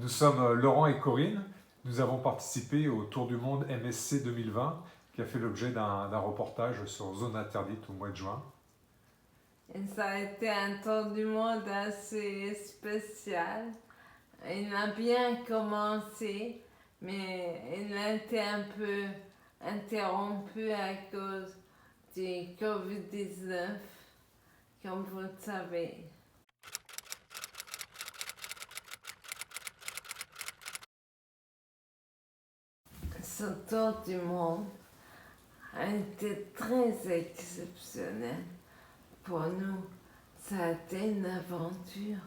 Nous sommes Laurent et Corinne. Nous avons participé au Tour du Monde MSC 2020 qui a fait l'objet d'un reportage sur Zone Interdite au mois de juin. Et ça a été un tour du monde assez spécial. Il a bien commencé, mais il a été un peu interrompu à cause du Covid-19, comme vous le savez. Ce tour du monde a été très exceptionnel pour nous. Ça a été une aventure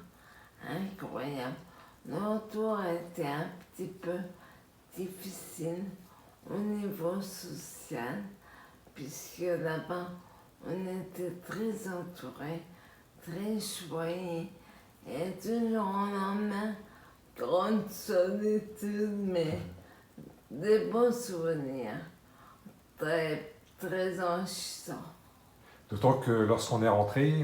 incroyable. Notre tour a été un petit peu difficile au niveau social, puisque là-bas, on était très entourés, très choyés, et du jour au lendemain, grande solitude, mais des beaux souvenirs, très, très enrichissants. D'autant que lorsqu'on est rentré,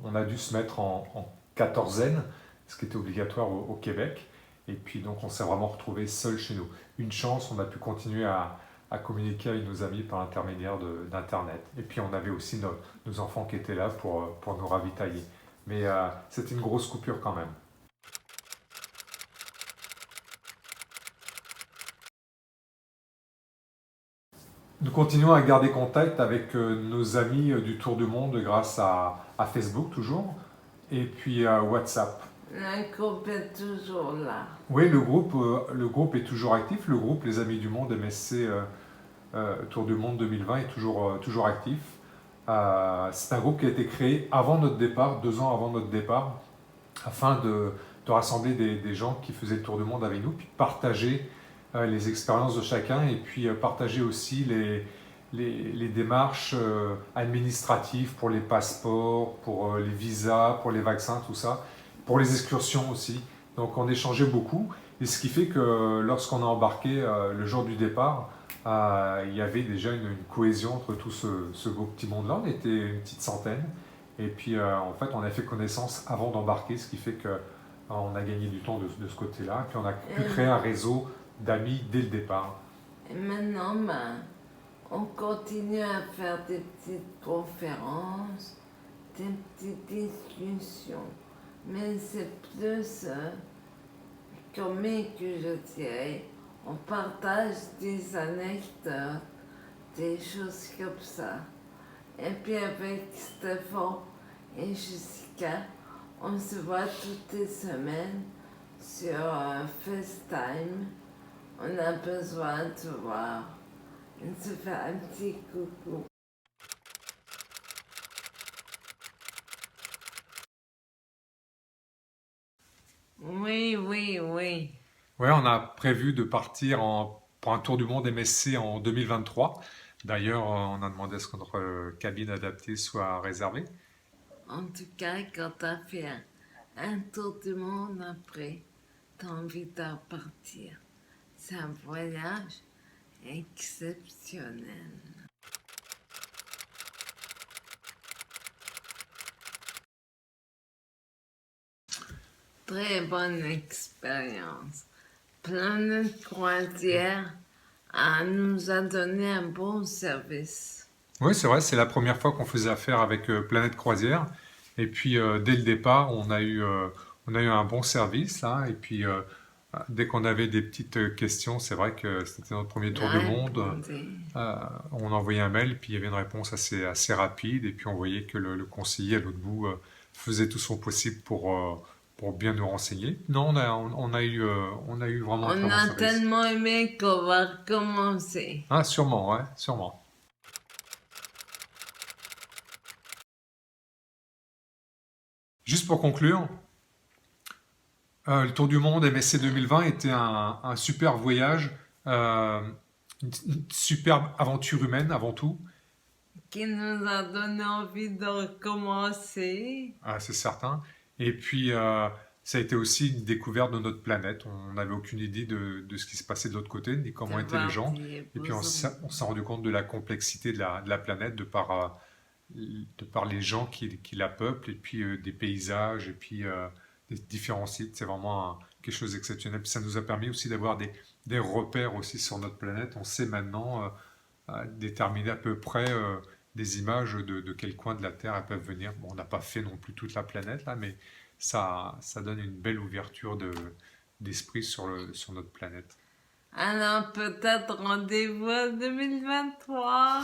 on a dû se mettre en quatorzaine, ce qui était obligatoire au Québec. Et puis donc on s'est vraiment retrouvé seul chez nous. Une chance, on a pu continuer à communiquer avec nos amis par l'intermédiaire d'Internet. Et puis on avait aussi nos enfants qui étaient là pour nous ravitailler. Mais c'était une grosse coupure quand même. Nous continuons à garder contact avec nos amis du Tour du Monde grâce à Facebook toujours, et puis à WhatsApp. Le groupe est toujours là. Oui, le groupe est toujours actif. Le groupe Les Amis du Monde MSC Tour du Monde 2020 est toujours actif. C'est un groupe qui a été créé avant notre départ, 2 ans avant notre départ, afin de rassembler des gens qui faisaient le Tour du Monde avec nous, puis partager les expériences de chacun et puis partager aussi les démarches administratives pour les passeports, pour les visas, pour les vaccins, tout ça, pour les excursions aussi. Donc on échangeait beaucoup, et ce qui fait que lorsqu'on a embarqué le jour du départ, il y avait déjà une cohésion entre tout ce beau petit monde-là. On était une petite centaine, et puis en fait on a fait connaissance avant d'embarquer, ce qui fait que on a gagné du temps de ce côté-là, puis on a pu créer un réseau d'amis dès le départ. Et maintenant, on continue à faire des petites conférences, des petites discussions. Mais c'est plus comique que je dirais. On partage des anecdotes, des choses comme ça. Et puis avec Stéphane et Jessica, on se voit toutes les semaines sur FaceTime. On a besoin de se voir. On se fait un petit coucou. Oui, oui, oui. Ouais, on a prévu de partir pour un tour du monde MSC en 2023. D'ailleurs, on a demandé à ce que notre cabine adaptée soit réservée. En tout cas, quand t'as fait un tour du monde après, t'as envie de repartir. C'est un voyage exceptionnel. Très bonne expérience. Planète Croisière nous a donné un bon service. Oui, c'est vrai, c'est la première fois qu'on faisait affaire avec Planète Croisière. Et puis, dès le départ, on a eu un bon service, là. Et puis, dès qu'on avait des petites questions, c'est vrai que c'était notre premier tour du monde. On envoyait un mail, puis il y avait une réponse assez rapide. Et puis, on voyait que le conseiller à l'autre bout faisait tout son possible pour bien nous renseigner. Non, on a eu vraiment un très On bon a service. tellement aimé qu'on va recommencer. Ah, sûrement, ouais, sûrement. Juste pour conclure, le Tour du Monde MSC 2020 était un super voyage, une superbe aventure humaine avant tout, Qui nous a donné envie de recommencer. c'est certain. Et puis, ça a été aussi une découverte de notre planète. On n'avait aucune idée de ce qui se passait de l'autre côté, ni comment étaient les gens. Et puis, on s'est rendu compte de la complexité de la planète de par les gens qui la peuplent, et puis des paysages, et puis des différents sites. C'est vraiment quelque chose d'exceptionnel. Puis ça nous a permis aussi d'avoir des repères aussi sur notre planète. On sait maintenant déterminer à peu près des images de quel coin de la Terre elles peuvent venir. Bon, on n'a pas fait non plus toute la planète là, mais ça donne une belle ouverture d'esprit sur notre planète. Alors peut-être rendez-vous en 2023.